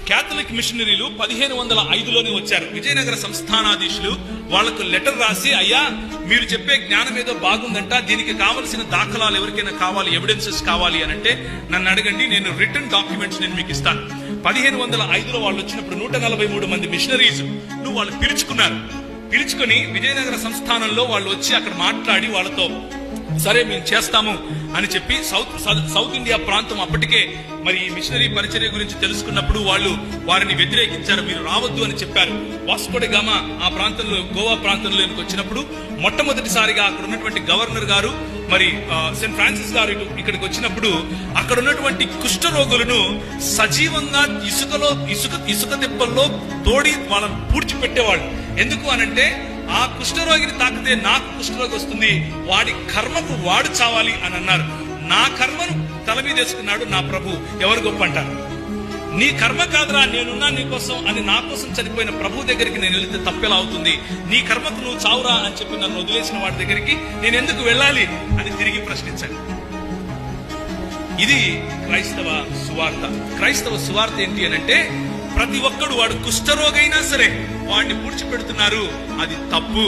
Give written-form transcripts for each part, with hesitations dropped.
Catholic మిషనరీలు 1505లోనే వచ్చారు. విజయనగర సంస్థానాధీశులు వాళ్లకు letter రాసి, అయ్యా మీరు చెప్పే జ్ఞానం ఏదో బాగుందంట, దీనికి కావలసిన దాఖలాలు ఎవరికైనా కావాలి, ఎవిడెన్సెస్ కావాలి అని అంటే నన్ను అడగండి, నేను రిటర్న్ డాక్యుమెంట్స్ నేను మీకు ఇస్తాను. 1505లో వాళ్ళు వచ్చినప్పుడు 143 మంది మిషనరీస్ వాళ్ళు పిలుచుకుని విజయనగర సంస్థానంలో వాళ్ళు వచ్చి అక్కడ మాట్లాడి వాళ్ళతో సరే మేము చేస్తాము అని చెప్పి సౌత్ ఇండియా ప్రాంతం అప్పటికే మరి ఈ మిషనరీ పరిచర్య గురించి తెలుసుకున్నప్పుడు వాళ్ళు వారిని వ్యతిరేకించారు, మీరు రావద్దు అని చెప్పారు. వాస్కో డి గామా ఆ ప్రాంతంలో గోవా ప్రాంతంలోకి వచ్చినప్పుడు మొట్టమొదటిసారిగా అక్కడ ఉన్నటువంటి గవర్నర్ గారు మరి సెయింట్ ఫ్రాన్సిస్ గారు ఇక్కడికి వచ్చినప్పుడు అక్కడ ఉన్నటువంటి కుష్ఠరోగులను సజీవంగా ఇసుక తిప్పల్లో తోడి వాళ్ళని పూడ్చిపెట్టేవాళ్ళు. ఎందుకు అనంటే ఆ కుష్ఠరోగిని తాకితే నాకు కుష్ఠరోగి వస్తుంది, వాడి కర్మకు వాడు చావాలి అని అన్నారు. నా కర్మను తల మీద వేసుకున్నాడు నా ప్రభు. ఎవరు గొప్ప అంటారు? నీ కర్మ కాదురా, నేనున్నా నీ కోసం అని నా కోసం చనిపోయిన ప్రభు దగ్గరికి నేను వెళితే తప్పెలా అవుతుంది? నీ కర్మకు నువ్వు చావురా అని చెప్పి నన్ను వదిలేసిన వాడి దగ్గరికి నేను ఎందుకు వెళ్ళాలి అని తిరిగి ప్రశ్నించాను. ఇది క్రైస్తవ సువార్త. క్రైస్తవ సువార్త ఏంటి అనంటే ప్రతి ఒక్కడు వాడు కుష్ఠరోగైనా సరే వాడిని పూడ్చిపెడుతున్నారు, అది తప్పు.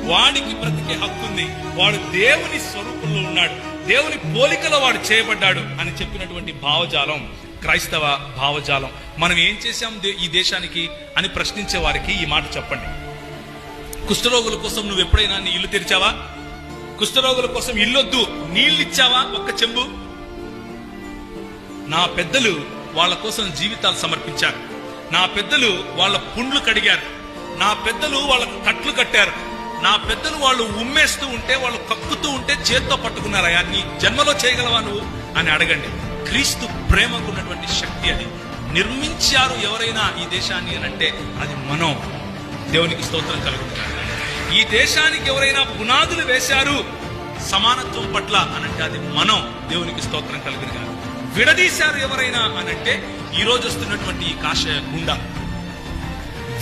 వాడికి బ్రతికే హక్కు ఉంది, వాడు దేవుని స్వరూపంలో ఉన్నాడు, దేవుని పోలికలో వాడు చేయబడ్డాడు అని చెప్పినటువంటి భావజాలం క్రైస్తవ భావజాలం. మనం ఏం చేశాం ఈ దేశానికి అని ప్రశ్నించే వారికి ఈ మాట చెప్పండి. కుష్ఠరోగుల కోసం నువ్వు ఎప్పుడైనా నీ ఇల్లు తెరిచావా? కుష్ఠరోగుల కోసం ఇల్లొద్దు నీళ్ళు ఇచ్చావా? ఒక్క చెంబు. నా పెద్దలు వాళ్ళ కోసం జీవితాలు సమర్పించారు. నా పెద్దలు వాళ్ళ పుండ్లు కడిగారు. నా పెద్దలు వాళ్ళకు కట్లు కట్టారు. నా పెద్దలు వాళ్ళు ఉమ్మేస్తూ ఉంటే, వాళ్ళు కక్కుతూ ఉంటే చేత్తో పట్టుకున్నారయ్యా, నీ జన్మలో చేయగలవా నువ్వు అని అడగండి. క్రీస్తు ప్రేమకు ఉన్నటువంటి శక్తి అది. నిర్మించారు ఎవరైనా ఈ దేశాన్ని అనంటే అది మనం. దేవునికి స్తోత్రం కలుగుతున్నారు. ఈ దేశానికి ఎవరైనా పునాదులు వేశారు సమానత్వం పట్ల అనంటే అది మనం. దేవునికి స్తోత్రం కలుగుతున్నారు. విడదీశారు ఎవరైనా అనంటే ఈ రోజు వస్తున్నటువంటి ఈ కాషాయ గుండా.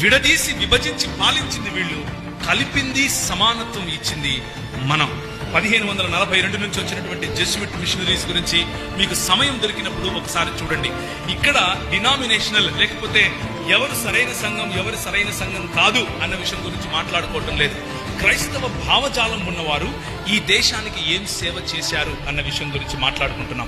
విడదీసి విభజించి పాలించింది వీళ్ళు, కలిపింది సమానత్వం ఇచ్చింది మనం. 1542 నుంచి వచ్చినటువంటి జెస్యూట్ మిషనరీస్ గురించి మీకు సమయం దొరికినప్పుడు ఒకసారి చూడండి. ఇక్కడ డినామినేషనల్ లేకపోతే ఎవరు సరైన సంఘం ఎవరు సరైన సంఘం కాదు అన్న విషయం గురించి మాట్లాడుకోవటం లేదు. క్రైస్తవ భావజాలం ఉన్నవారు ఈ దేశానికి ఏం సేవ చేశారు అన్న విషయం గురించి మాట్లాడుకుంటున్నాం.